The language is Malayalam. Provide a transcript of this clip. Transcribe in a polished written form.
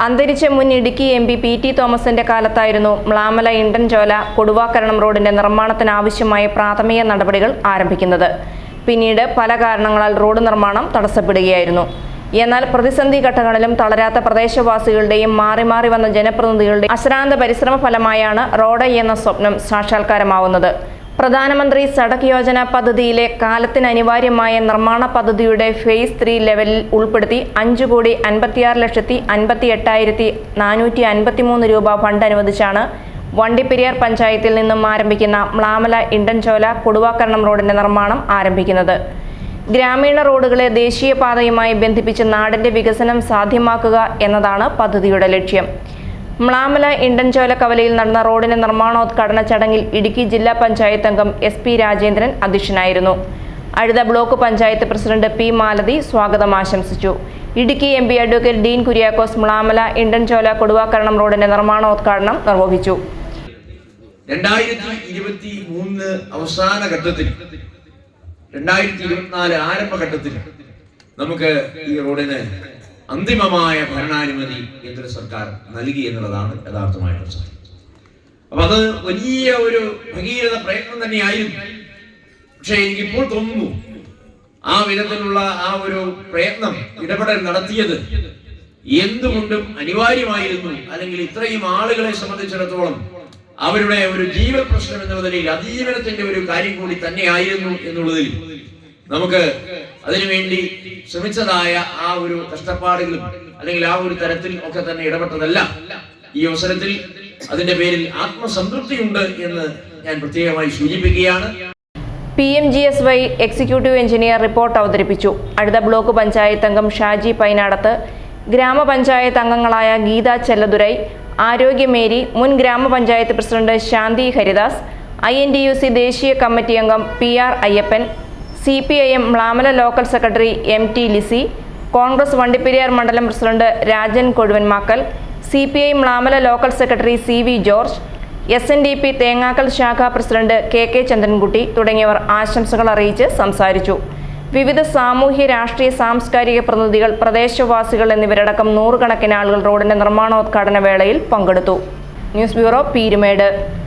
അന്തരിച്ച മുൻ ഇടുക്കി എംപി പി.ടി. തോമസിന്റെ കാലത്തായിരുന്നു മ്ലാമല ഇണ്ടൻചോല കൊടുവാക്കരണം റോഡിന്റെ നിർമ്മാണത്തിനാവശ്യമായ പ്രാഥമിക നടപടികൾ ആരംഭിക്കുന്നത്. പിന്നീട് പല കാരണങ്ങളാൽ റോഡ് നിർമ്മാണം തടസ്സപ്പെടുകയായിരുന്നു. എന്നാൽ പ്രതിസന്ധി ഘട്ടങ്ങളിലും തളരാത്ത പ്രദേശവാസികളുടെയും മാറി മാറി വന്ന ജനപ്രതിനിധികളുടെയും അശ്രാന്ത പരിശ്രമ ഫലമായാണ് റോഡ് എന്ന സ്വപ്നം സാക്ഷാത്കാരമാവുന്നത്. പ്രധാനമന്ത്രി സഡക് യോജന പദ്ധതിയിലെ കാലത്തിന് അനിവാര്യമായ നിർമ്മാണ പദ്ധതിയുടെ ഫേസ് 3 ലെവലിൽ ഉൾപ്പെടുത്തി 5,56,58,453 രൂപ ഫണ്ട് അനുവദിച്ചാണ് വണ്ടിപ്പെരിയാർ പഞ്ചായത്തിൽ നിന്നും ആരംഭിക്കുന്ന മ്ലാമല ഇണ്ടൻചോല കൊടുവാക്കരണം റോഡിന്റെ നിർമ്മാണം ആരംഭിക്കുന്നത്. ഗ്രാമീണ റോഡുകളെ ദേശീയപാതയുമായി ബന്ധിപ്പിച്ച് നാടിന്റെ വികസനം സാധ്യമാക്കുക എന്നതാണ് പദ്ധതിയുടെ ലക്ഷ്യം. മ്ലാമല ഇണ്ടൻചോല കവലയിൽ നടന്ന റോഡിന്റെ നിർമ്മാണോദ്ഘാടന ചടങ്ങിൽ ഇടുക്കി ജില്ലാ പഞ്ചായത്ത് അംഗം SP രാജേന്ദ്രൻ അധ്യക്ഷനായിരുന്നു. അഴുത block panchayat president P Malathi സ്വാഗതം ആശംസിച്ചു. ഇടുക്കി MP അഡ്വക്കേറ്റ് ഡീൻ കുര്യാക്കോസ് മ്ലാമല ഇണ്ടൻചോല കൊടുവാക്കരണം റോഡിന്റെ നിർമ്മാണോദ്ഘാടനം നിർവഹിച്ചു. 2023 അവസാന ഘട്ടത്തിൽ 2024 ആരംഭഘട്ടത്തിൽ നമുക്ക് ഈ റോഡിന് അന്തിമമായ ഭരണാനുമതി കേന്ദ്ര സർക്കാർ നൽകി എന്നുള്ളതാണ് യഥാർത്ഥമായ പ്രശ്നം. അപ്പൊ അത് വലിയ ഒരു ഭഗീരഥ പ്രയത്നം തന്നെയായിരുന്നു. പക്ഷെ എനിക്കിപ്പോൾ തോന്നുന്നു ആ വിധത്തിലുള്ള ആ ഒരു പ്രയത്നം ഇടപെടൽ നടത്തിയത് എന്തുകൊണ്ടും അനിവാര്യമായിരുന്നു. അല്ലെങ്കിൽ ഇത്രയും ആളുകളെ സംബന്ധിച്ചിടത്തോളം അവരുടെ ഒരു ജീവൻ പ്രശ്നം എന്ന നിലയിൽ അതിജീവനത്തിന്റെ ഒരു കാര്യം കൂടി തന്നെയായിരുന്നു എന്നുള്ളതിൽ നമുക്ക് അതിനുവേണ്ടി ശ്രമിച്ചതായ ആ ഒരു കഷ്ടപ്പാടുകളും അല്ലെങ്കിൽ ആ ഒരു തരത്തിൽ ഒക്കെ തന്നെ ഇടപെട്ടതല്ല. ഈ അവസരത്തിൽ അതിന്റെ പേരിൽ ആത്മസംതൃപ്തിയുണ്ട് എന്ന് ഞാൻ പ്രത്യേകമായി സൂചിപ്പിക്കുകയാണ്. PMGSY എക്സിക്യൂട്ടീവ് എഞ്ചിനീയർ റിപ്പോർട്ട് അവതരിപ്പിച്ചു. അഴുത ബ്ലോക്ക് പഞ്ചായത്ത് അംഗം ഷാജി പൈനാടത്ത്, ഗ്രാമപഞ്ചായത്ത് അംഗങ്ങളായ ഗീത ചെല്ലതുരൈ, ആരോഗ്യമേരി, മുൻ ഗ്രാമപഞ്ചായത്ത് പ്രസിഡന്റ് ശാന്തി ഹരിദാസ്, INTUC ദേശീയ കമ്മിറ്റി അംഗം PR Ayyappan, CPIM Mlamala local secretary MT Lissy, Congress Vandiperiyar മണ്ഡലം president Rajan Kozhuvanmakkal, CPI Mlamala local secretary CV George, SNDP Thengakkal ശാഖാ പ്രസിഡന്റ് KK ചന്ദ്രൻകുട്ടി തുടങ്ങിയവർ ആശംസകൾ അറിയിച്ച് സംസാരിച്ചു. വിവിധ സാമൂഹ്യ രാഷ്ട്രീയ സാംസ്കാരിക പ്രതിനിധികൾ, പ്രദേശവാസികൾ എന്നിവരടക്കം നൂറുകണക്കിന് ആളുകൾ റോഡിന്റെ നിർമ്മാണോദ്ഘാടന വേളയിൽ പങ്കെടുത്തു. News bureau, Peermade.